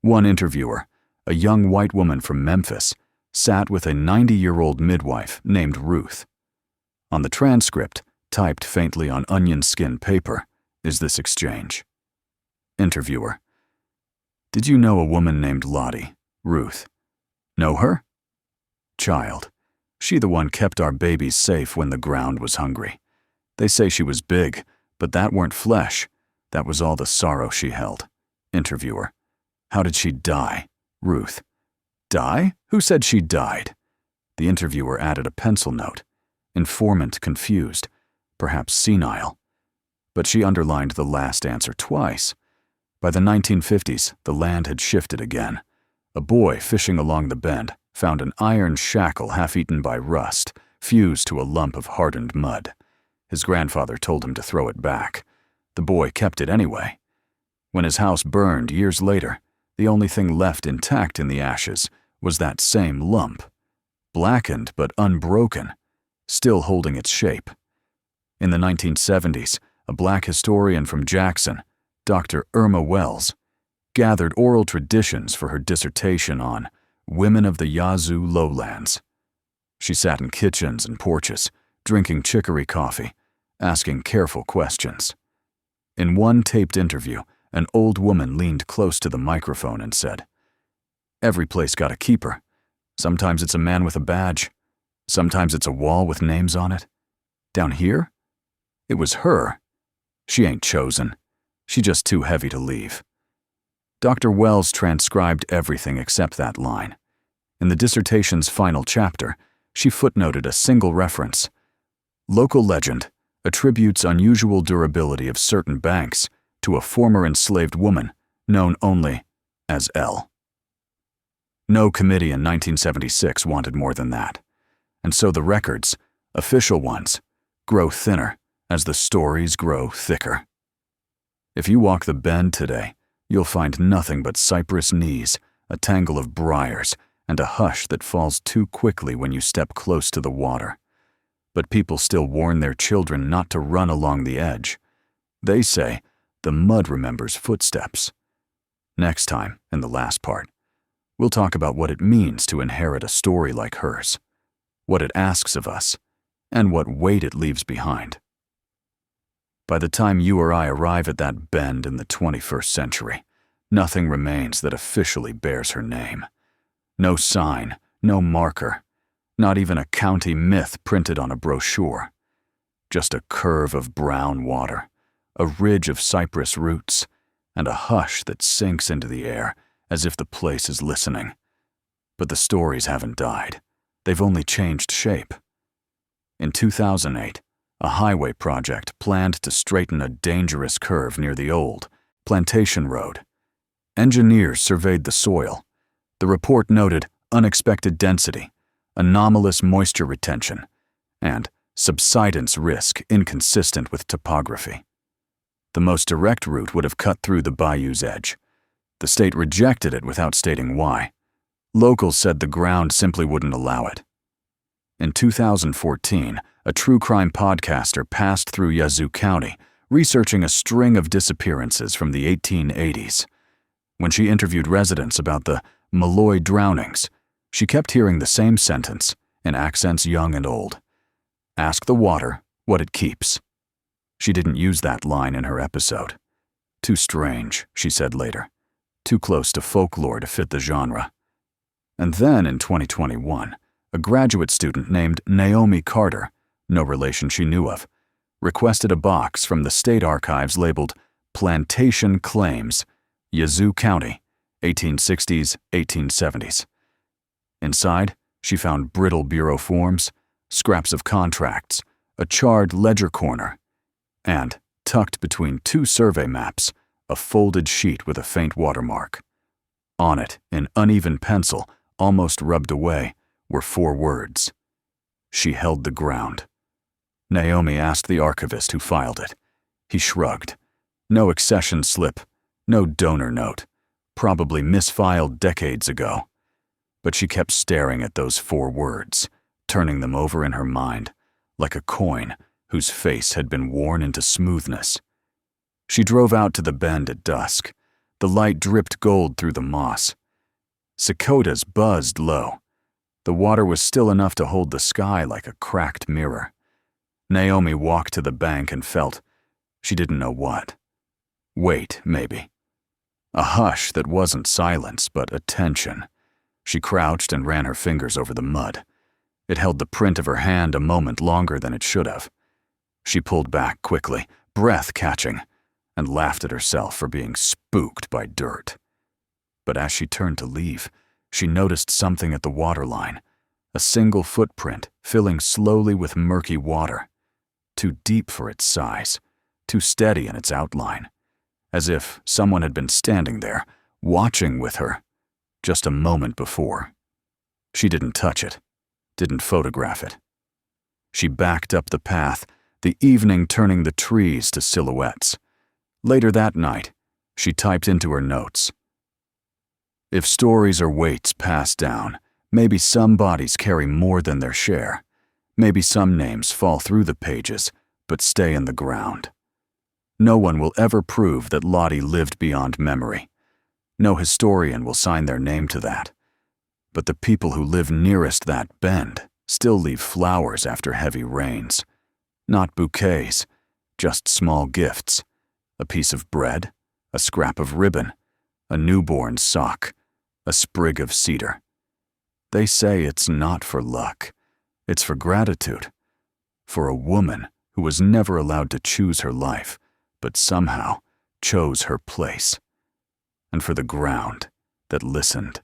S1: One interviewer, a young white woman from Memphis, sat with a 90-year-old midwife named Ruth. On the transcript, typed faintly on onion skin paper, is this exchange. Interviewer: Did you know a woman named Lottie, Ruth? Know her? Child: She the one kept our babies safe when the ground was hungry. They say she was big, but that weren't flesh. That was all the sorrow she held. Interviewer: How did she die? Ruth: Die? Who said she died? The interviewer added a pencil note. Informant confused, perhaps senile. But she underlined the last answer twice. By the 1950s, the land had shifted again. A boy fishing along the bend found an iron shackle half-eaten by rust, fused to a lump of hardened mud. His grandfather told him to throw it back. The boy kept it anyway. When his house burned years later, the only thing left intact in the ashes was that same lump, blackened but unbroken, still holding its shape. In the 1970s, a black historian from Jackson, Dr. Irma Wells, gathered oral traditions for her dissertation on Women of the Yazoo Lowlands. She sat in kitchens and porches, drinking chicory coffee, asking careful questions. In one taped interview, an old woman leaned close to the microphone and said, "Every place got a keeper. Sometimes it's a man with a badge. Sometimes it's a wall with names on it. Down here? It was her. She ain't chosen. She just too heavy to leave." Dr. Wells transcribed everything except that line. In the dissertation's final chapter, she footnoted a single reference. Local legend attributes unusual durability of certain banks to a former enslaved woman known only as L. No committee in 1976 wanted more than that. And so the records, official ones, grow thinner as the stories grow thicker. If you walk the bend today, you'll find nothing but cypress knees, a tangle of briars, and a hush that falls too quickly when you step close to the water. But people still warn their children not to run along the edge. They say the mud remembers footsteps. Next time, in the last part, we'll talk about what it means to inherit a story like hers, what it asks of us, and what weight it leaves behind. By the time you or I arrive at that bend in the 21st century, nothing remains that officially bears her name. No sign, no marker, not even a county myth printed on a brochure. Just a curve of brown water, a ridge of cypress roots, and a hush that sinks into the air as if the place is listening. But the stories haven't died. They've only changed shape. In 2008, a highway project planned to straighten a dangerous curve near the old Plantation Road. Engineers surveyed the soil. The report noted unexpected density, anomalous moisture retention, and subsidence risk inconsistent with topography. The most direct route would have cut through the bayou's edge. The state rejected it without stating why. Locals said the ground simply wouldn't allow it. In 2014, a true crime podcaster passed through Yazoo County, researching a string of disappearances from the 1880s. When she interviewed residents about the Malloy drownings, she kept hearing the same sentence, in accents young and old. "Ask the water what it keeps." She didn't use that line in her episode. "Too strange," she said later. "Too close to folklore to fit the genre." And then in 2021, a graduate student named Naomi Carter, no relation she knew of, requested a box from the state archives labeled Plantation Claims Yazoo County, 1860s, 1870s. Inside, she found brittle bureau forms, scraps of contracts, a charred ledger corner, and, tucked between two survey maps, a folded sheet with a faint watermark. On it, in uneven pencil, almost rubbed away, were 4 words. She held the ground. Naomi asked the archivist who filed it. He shrugged. No accession slip, no donor note, probably misfiled decades ago. But she kept staring at those 4 words, turning them over in her mind, like a coin whose face had been worn into smoothness. She drove out to the bend at dusk. The light dripped gold through the moss. Cicadas buzzed low. The water was still enough to hold the sky like a cracked mirror. Naomi walked to the bank and felt, she didn't know what. Wait, maybe. A hush that wasn't silence, but attention. She crouched and ran her fingers over the mud. It held the print of her hand a moment longer than it should have. She pulled back quickly, breath catching, and laughed at herself for being spooked by dirt. But as she turned to leave, she noticed something at the waterline, a single footprint filling slowly with murky water. Too deep for its size, too steady in its outline, as if someone had been standing there, watching with her, just a moment before. She didn't touch it, didn't photograph it. She backed up the path, the evening turning the trees to silhouettes. Later that night, she typed into her notes, "If stories are weights passed down, maybe some bodies carry more than their share. Maybe some names fall through the pages, but stay in the ground. No one will ever prove that Lottie lived beyond memory. No historian will sign their name to that. But the people who live nearest that bend still leave flowers after heavy rains. Not bouquets, just small gifts. A piece of bread, a scrap of ribbon, a newborn sock, a sprig of cedar. They say it's not for luck. It's for gratitude. For a woman who was never allowed to choose her life, but somehow chose her place. And for the ground that listened.